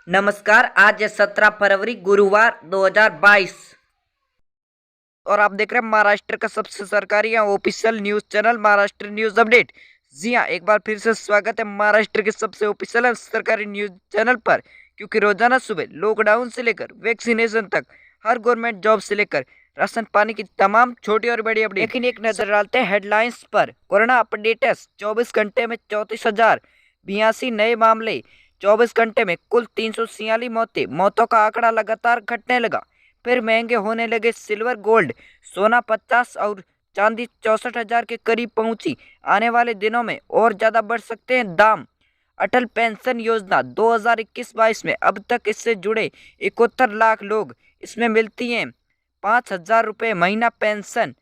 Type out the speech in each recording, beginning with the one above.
नमस्कार। आज है 17 फरवरी गुरुवार 2022 और आप देख रहे हैं महाराष्ट्र का सबसे सरकारी या official news channel Maharashtra news update. जी हाँ, एक बार फिर से स्वागत है महाराष्ट्र के सबसे ऑफिशियल और सरकारी न्यूज चैनल पर, क्योंकि रोजाना सुबह लॉकडाउन से लेकर वैक्सीनेशन तक, हर गवर्नमेंट जॉब से लेकर राशन पानी की तमाम छोटी और बड़ी अपडेट। लेकिन एक नजर डालते हैं हेडलाइंस पर। कोरोना अपडेट्स 24 घंटे में 34,082 नए मामले, 24 घंटे में कुल 346 मौतों का आंकड़ा लगातार घटने लगा। फिर महंगे होने लगे सिल्वर गोल्ड, सोना 50 और चांदी 64,000 के करीब पहुंची। आने वाले दिनों में और ज्यादा बढ़ सकते हैं दाम। अटल पेंशन योजना 2021-22 में अब तक इससे जुड़े 71 लाख लोग, इसमें मिलती हैं 5,000 रुपये महीना पेंशन।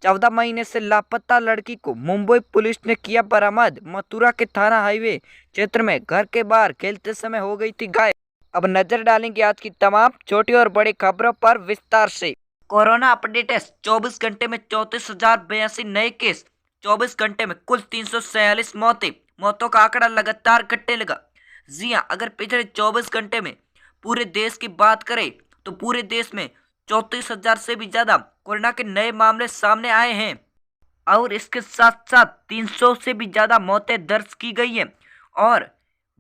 14 महीने से लापता लड़की को मुंबई पुलिस ने किया बरामद। मथुरा के थाना हाईवे क्षेत्र में घर के बाहर खेलते समय हो गई थी गायब। अब नजर डालेंगे आज की तमाम छोटी और बड़ी खबरों पर विस्तार से। कोरोना अपडेट 24 घंटे में 34,082 नए केस, 24 घंटे में कुल 346 मौतों का आंकड़ा लगातार घटने लगा। जी हाँ, अगर पिछले 24 घंटे में पूरे देश की बात करें तो पूरे देश में 34,000 से भी ज्यादा कोरोना के नए मामले सामने आए हैं और इसके साथ साथ 300 से भी ज्यादा मौतें दर्ज की गई हैं। और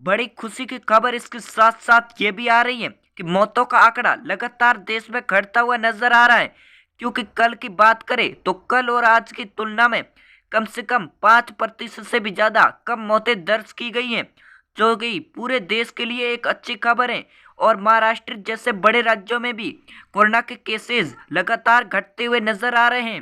बड़ी खुशी की खबर इसके साथ साथ ये भी आ रही है कि मौतों का आंकड़ा लगातार देश में घटता हुआ नजर आ रहा है, क्योंकि कल की बात करें तो कल और आज की तुलना में कम से कम 5% से भी ज्यादा कम मौतें दर्ज की गई हैं, जो कि पूरे देश के लिए एक अच्छी खबर है। और महाराष्ट्र जैसे बड़े राज्यों में भी कोरोना के केसेस लगातार घटते हुए नजर आ रहे हैं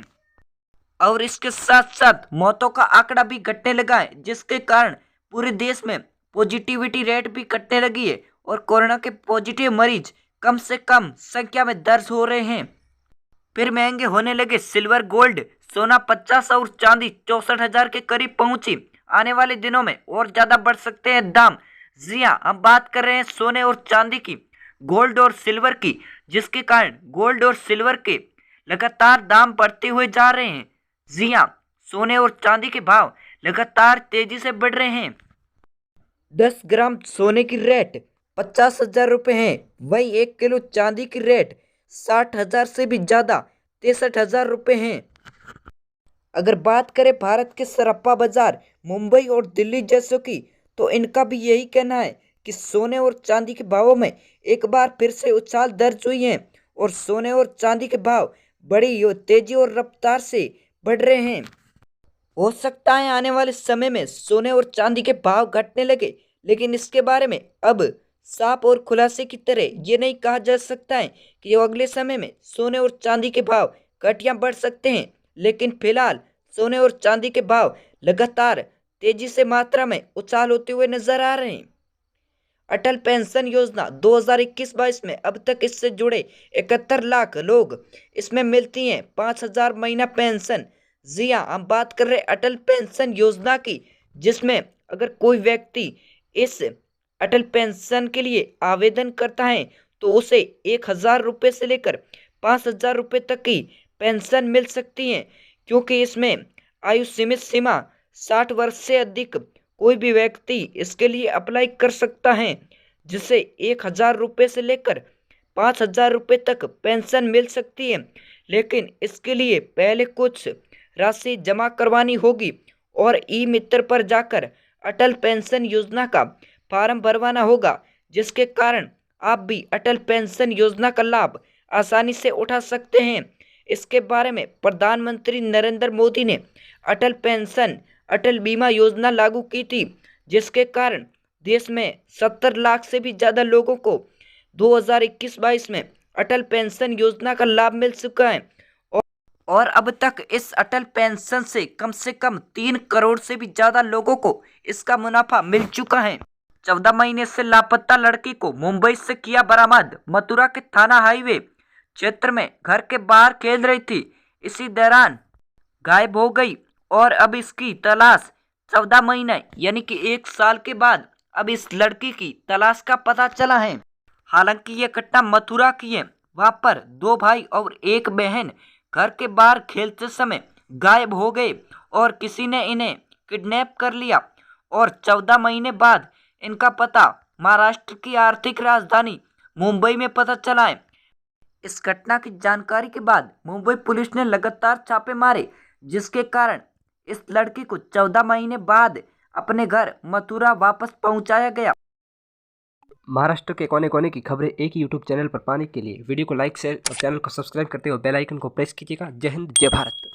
और इसके साथ साथ मौतों का आंकड़ा भी घटने लगा है, जिसके कारण पूरे देश में पॉजिटिविटी रेट भी घटने लगी है और कोरोना के पॉजिटिव मरीज कम से कम संख्या में दर्ज हो रहे हैं। फिर महंगे होने लगे सिल्वर गोल्ड, सोना 50 और चांदी 64,000 के करीब पहुंची। आने वाले दिनों में और ज्यादा बढ़ सकते हैं दाम। जी हाँ, हम बात कर रहे हैं सोने और चांदी की, गोल्ड और सिल्वर की, जिसके कारण गोल्ड और सिल्वर के लगातार दाम बढ़ते हुए जा रहे हैं। जी हाँ, सोने और चांदी के भाव लगातार तेजी से बढ़ रहे हैं। 10 ग्राम सोने की रेट 50,000 रुपये है, वही 1 किलो चांदी की रेट 60,000 से भी ज्यादा 63,000 रुपये है। अगर बात करें भारत के सराफा बाजार मुंबई और दिल्ली जैसों की, तो इनका भी यही कहना है कि सोने और चांदी के भावों में एक बार फिर से उछाल दर्ज हुई है और सोने और चांदी के भाव बड़ी तेजी और रफ्तार से बढ़ रहे हैं। हो सकता है आने वाले समय में सोने और चांदी के भाव घटने लगे, लेकिन इसके बारे में अब साफ और खुलासे की तरह ये नहीं कहा जा सकता है कि अगले समय में सोने और चांदी के भाव घट या बढ़ सकते हैं। लेकिन फिलहाल सोने और चांदी के भाव लगातार तेजी से मात्रा में उछाल होते हुए नजर आ रहे हैं। अटल पेंशन योजना 2021-22 में अब तक इससे जुड़े 71 लाख लोग, इसमें मिलती हैं 5,000 महीना पेंशन। जी हाँ, हम बात कर रहे हैं अटल पेंशन योजना की, जिसमें अगर कोई व्यक्ति इस अटल पेंशन के लिए आवेदन करता है तो उसे 1,000 रुपये से लेकर 5,000 रुपये तक की पेंशन मिल सकती है, क्योंकि इसमें आयु सीमित सीमा 60 वर्ष से अधिक कोई भी व्यक्ति इसके लिए अप्लाई कर सकता है, जिसे 1,000 रुपये से लेकर 5,000 रुपये तक पेंशन मिल सकती है। लेकिन इसके लिए पहले कुछ राशि जमा करवानी होगी और ई मित्र पर जाकर अटल पेंशन योजना का फॉर्म भरवाना होगा, जिसके कारण आप भी अटल पेंशन योजना का लाभ आसानी से उठा सकते हैं। इसके बारे में प्रधानमंत्री नरेंद्र मोदी ने अटल पेंशन अटल बीमा योजना लागू की थी, जिसके कारण देश में 70 लाख से भी ज्यादा लोगों को 2021-22 में अटल पेंशन योजना का लाभ मिल चुका है और अब तक इस अटल पेंशन से कम 3 करोड़ से भी ज्यादा लोगों को इसका मुनाफा मिल चुका है। 14 महीने से लापता लड़की को मुंबई से किया बरामद। मथुरा के थाना हाईवे क्षेत्र में घर के बाहर खेल रही थी, इसी दौरान गायब हो गई और अब इसकी तलाश 14 महीने यानी कि 1 साल के बाद अब इस लड़की की तलाश का पता चला है। हालांकि यह घटना मथुरा की है। वहां पर 2 भाई और 1 बहन घर के बाहर खेलते समय गायब हो गए और किसी ने इन्हें किडनैप कर लिया और 14 महीने बाद इनका पता महाराष्ट्र की आर्थिक राजधानी मुंबई में पता चला है। इस घटना की जानकारी के बाद मुंबई पुलिस ने लगातार छापे मारे, जिसके कारण इस लड़की को 14 महीने बाद अपने घर मथुरा वापस पहुंचाया गया। महाराष्ट्र के कोने कोने की खबरें एक ही यूट्यूब चैनल पर पाने के लिए वीडियो को लाइक, शेयर और चैनल को सब्सक्राइब करते हुए बेल आइकन को प्रेस कीजिएगा। जय हिंद, जय भारत।